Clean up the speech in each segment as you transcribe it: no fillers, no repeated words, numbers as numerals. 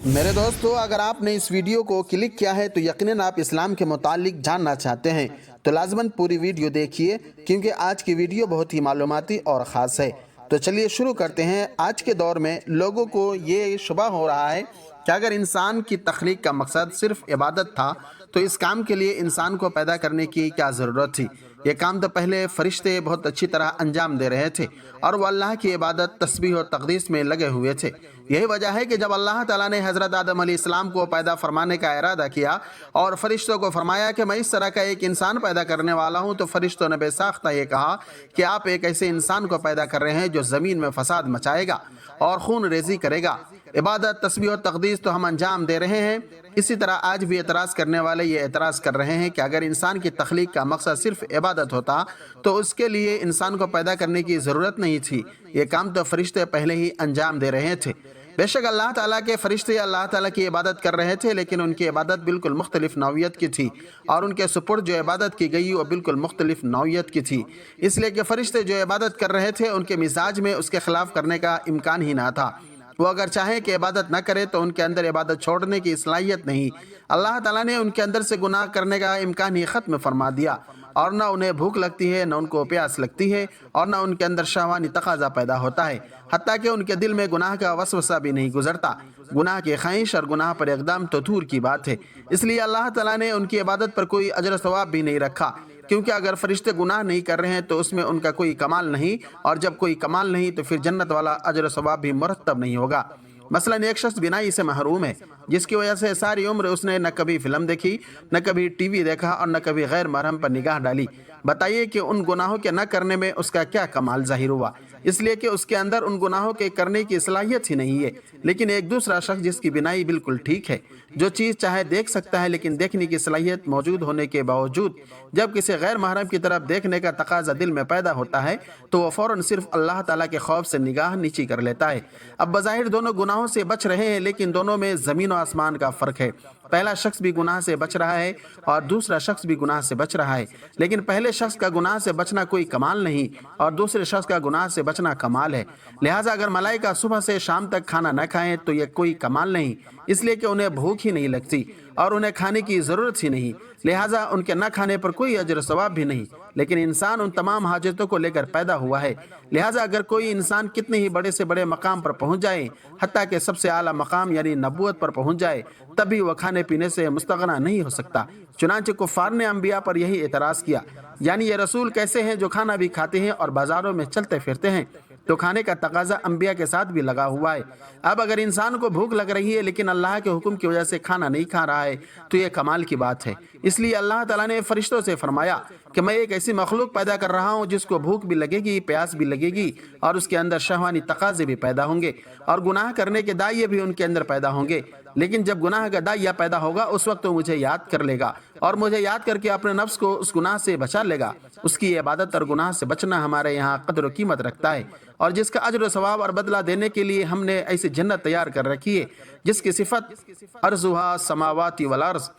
میرے دوستو، اگر آپ نے اس ویڈیو کو کلک کیا ہے تو یقیناً آپ اسلام کے متعلق جاننا چاہتے ہیں، تو لازماً پوری ویڈیو دیکھیے کیونکہ آج کی ویڈیو بہت ہی معلوماتی اور خاص ہے۔ تو چلیے شروع کرتے ہیں۔ آج کے دور میں لوگوں کو یہ شبہ ہو رہا ہے کہ اگر انسان کی تخلیق کا مقصد صرف عبادت تھا تو اس کام کے لیے انسان کو پیدا کرنے کی کیا ضرورت تھی؟ یہ کام تو پہلے فرشتے بہت اچھی طرح انجام دے رہے تھے اور وہ اللہ کی عبادت، تسبیح و تقدیس میں لگے ہوئے تھے۔ یہی وجہ ہے کہ جب اللہ تعالیٰ نے حضرت آدم علیہ السلام کو پیدا فرمانے کا ارادہ کیا اور فرشتوں کو فرمایا کہ میں اس طرح کا ایک انسان پیدا کرنے والا ہوں، تو فرشتوں نے بے ساختہ یہ کہا کہ آپ ایک ایسے انسان کو پیدا کر رہے ہیں جو زمین میں فساد مچائے گا اور خون ریزی کرے گا۔ عبادت، تسبیح و تقدیس تو ہم انجام دے رہے ہیں۔ اسی طرح آج بھی اعتراض کرنے والے یہ اعتراض کر رہے ہیں کہ اگر انسان کی تخلیق کا مقصد صرف عبادت ہوتا تو اس کے لیے انسان کو پیدا کرنے کی ضرورت نہیں تھی، یہ کام تو فرشتے پہلے ہی انجام دے رہے تھے۔ بے شک اللہ تعالیٰ کے فرشتے اللہ تعالیٰ کی عبادت کر رہے تھے، لیکن ان کی عبادت بالکل مختلف نوعیت کی تھی اور ان کے سپرد جو عبادت کی گئی وہ بالکل مختلف نوعیت کی تھی، اس لیے کہ فرشتے جو عبادت کر رہے تھے ان کے مزاج میں اس کے خلاف کرنے کا امکان ہی نہ تھا۔ وہ اگر چاہیں کہ عبادت نہ کرے تو ان کے اندر عبادت چھوڑنے کی صلاحیت نہیں۔ اللہ تعالیٰ نے ان کے اندر سے گناہ کرنے کا امکان ہی ختم فرما دیا، اور نہ انہیں بھوک لگتی ہے، نہ ان کو پیاس لگتی ہے، اور نہ ان کے اندر شہوانی تقاضا پیدا ہوتا ہے، حتیٰ کہ ان کے دل میں گناہ کا وسوسہ بھی نہیں گزرتا۔ گناہ کی خواہش اور گناہ پر اقدام تو دور کی بات ہے۔ اس لیے اللہ تعالیٰ نے ان کی عبادت پر کوئی اجر و ثواب بھی نہیں رکھا، کیونکہ اگر فرشتے گناہ نہیں کر رہے ہیں تو اس میں ان کا کوئی کمال نہیں، اور جب کوئی کمال نہیں تو پھر جنت والا اجر و ثواب بھی مرتب نہیں ہوگا۔ مثلا ایک شخص بینائی سے محروم ہے، جس کی وجہ سے ساری عمر اس نے نہ کبھی فلم دیکھی، نہ کبھی ٹی وی دیکھا اور نہ کبھی غیر محرم پر نگاہ ڈالی۔ بتائیے کہ ان گناہوں کے نہ کرنے میں اس کا کیا کمال ظاہر ہوا؟ اس لیے کہ اس کے اندر ان گناہوں کے کرنے کی صلاحیت ہی نہیں ہے۔ لیکن ایک دوسرا شخص جس کی بینائی بالکل ٹھیک ہے، جو چیز چاہے دیکھ سکتا ہے، لیکن دیکھنے کی صلاحیت موجود ہونے کے باوجود جب کسی غیر محرم کی طرف دیکھنے کا تقاضا دل میں پیدا ہوتا ہے تو وہ فوراً صرف اللہ تعالیٰ کے خوف سے نگاہ نیچی کر لیتا ہے۔ اب بظاہر دونوں گناہوں سے بچ رہے ہیں، لیکن دونوں میں زمین و آسمان کا فرق ہے۔ پہلا شخص بھی گناہ سے بچ رہا ہے اور دوسرا شخص بھی گناہ سے بچ رہا ہے، لیکن پہلے شخص کا گناہ سے بچنا کوئی کمال نہیں اور دوسرے شخص کا گناہ سے بچنا کمال ہے۔ لہٰذا اگر ملائکہ صبح سے شام تک کھانا نہ کھائیں تو یہ کوئی کمال نہیں، اس لیے کہ انہیں بھوک ہی نہیں لگتی اور انہیں کھانے کی ضرورت ہی نہیں، لہٰذا ان کے نہ کھانے پر کوئی اجر و ثواب بھی نہیں۔ لیکن انسان ان تمام حاجتوں کو لے کر پیدا ہوا ہے، لہٰذا اگر کوئی انسان کتنے ہی بڑے سے بڑے مقام پر پہنچ جائے، حتیٰ کہ سب سے اعلیٰ مقام یعنی نبوت پر پہنچ جائے، تب بھی وہ کھانے پینے سے مستغنی نہیں ہو سکتا۔ چنانچہ کفار نے انبیاء پر یہی اعتراض کیا، یعنی یہ رسول کیسے ہیں جو کھانا بھی کھاتے ہیں اور بازاروں میں چلتے پھرتے ہیں؟ تو کھانے کا تقاضا انبیاء کے ساتھ بھی لگا ہوا ہے۔ اب اگر انسان کو بھوک لگ رہی ہے لیکن اللہ کے حکم کی وجہ سے کھانا نہیں کھا رہا ہے تو یہ کمال کی بات ہے۔ اس لیے اللہ تعالیٰ نے فرشتوں سے فرمایا کہ میں ایک ایسی مخلوق پیدا کر رہا ہوں جس کو بھوک بھی لگے گی، پیاس بھی لگے گی، اور اس کے اندر شہوانی تقاضے بھی پیدا ہوں گے، اور گناہ کرنے کے داعیے بھی ان کے اندر پیدا ہوں گے۔ لیکن جب گناہ کا داعیہ پیدا ہوگا اس وقت وہ مجھے یاد کر لے گا اور مجھے یاد کر کے اپنے نفس کو اس گناہ سے بچا لے گا۔ اس کی عبادت اور گناہ سے بچنا ہمارے یہاں قدر و قیمت رکھتا ہے، اور جس کا اجر و ثواب اور بدلہ دینے کے لیے ہم نے ایسی جنت تیار کر رکھی ہے جس کی صفت ارضھا السماوات والارض،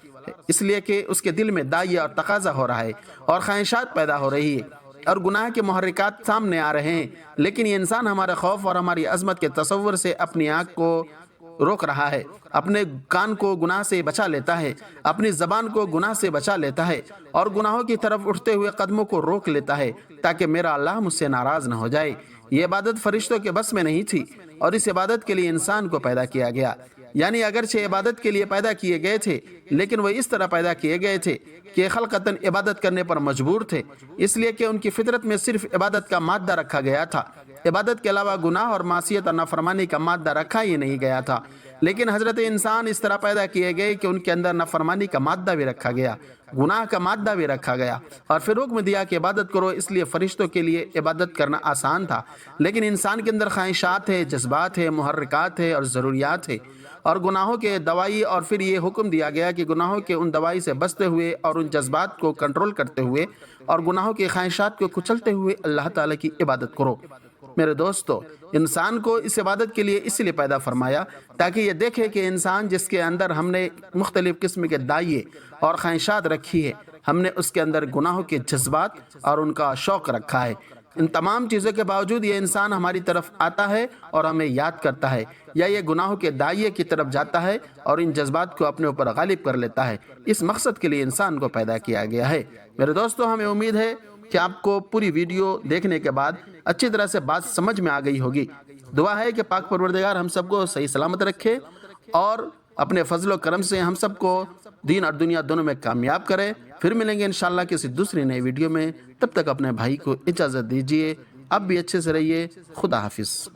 اس لیے کہ اس کے دل میں داعیہ اور تقاضا ہو رہا ہے اور خواہشات پیدا ہو رہی ہے اور گناہ کے محرکات سامنے آ رہے ہیں، لیکن یہ انسان ہمارے خوف اور ہماری عظمت کے تصور سے اپنی آنکھ کو روک رہا ہے، اپنے کان کو گناہ سے بچا لیتا ہے، اپنی زبان کو گناہ سے بچا لیتا ہے اور گناہوں کی طرف اٹھتے ہوئے قدموں کو روک لیتا ہے تاکہ میرا اللہ مجھ سے ناراض نہ ہو جائے۔ یہ عبادت فرشتوں کے بس میں نہیں تھی اور اس عبادت کے لیے انسان کو پیدا کیا گیا، یعنی اگرچہ عبادت کے لیے پیدا کیے گئے تھے لیکن وہ اس طرح پیدا کیے گئے تھے کہ خلقتاً عبادت کرنے پر مجبور تھے، اس لیے کہ ان کی فطرت میں صرف عبادت کا مادہ رکھا گیا تھا، عبادت کے علاوہ گناہ اور معصیت اور نافرمانی کا مادہ رکھا ہی نہیں گیا تھا۔ لیکن حضرت انسان اس طرح پیدا کیے گئے کہ ان کے اندر نافرمانی کا مادہ بھی رکھا گیا، گناہ کا مادہ بھی رکھا گیا، اور پھر حکم دیا کہ عبادت کرو۔ اس لیے فرشتوں کے لیے عبادت کرنا آسان تھا، لیکن انسان کے اندر خواہشات ہے، جذبات ہے، محرکات ہے اور ضروریات ہے اور گناہوں کے دوائی، اور پھر یہ حکم دیا گیا کہ گناہوں کے ان دوائی سے بچتے ہوئے اور ان جذبات کو کنٹرول کرتے ہوئے اور گناہوں کی خواہشات کو کچلتے ہوئے اللہ تعالیٰ کی عبادت کرو۔ میرے دوستو، انسان کو اس عبادت کے لیے اس لیے پیدا فرمایا تاکہ یہ دیکھے کہ انسان جس کے اندر ہم نے مختلف قسم کے داعیے اور خواہشات رکھی ہے، ہم نے اس کے اندر گناہوں کے جذبات اور ان کا شوق رکھا ہے۔ ان تمام چیزوں کے باوجود یہ انسان ہماری طرف آتا ہے اور ہمیں یاد کرتا ہے، یا یہ گناہوں کے دائیں کی طرف جاتا ہے اور ان جذبات کو اپنے اوپر غالب کر لیتا ہے۔ اس مقصد کے لیے انسان کو پیدا کیا گیا ہے۔ میرے دوستو، ہمیں امید ہے کہ آپ کو پوری ویڈیو دیکھنے کے بعد اچھی طرح سے بات سمجھ میں آ گئی ہوگی۔ دعا ہے کہ پاک پروردگار ہم سب کو صحیح سلامت رکھے اور اپنے فضل و کرم سے ہم سب کو دین اور دنیا دونوں میں کامیاب کرے۔ پھر ملیں گے انشاءاللہ کسی دوسری نئی ویڈیو میں، تب تک اپنے بھائی کو اجازت دیجیے۔ آپ بھی اچھے سے رہیے۔ خدا حافظ۔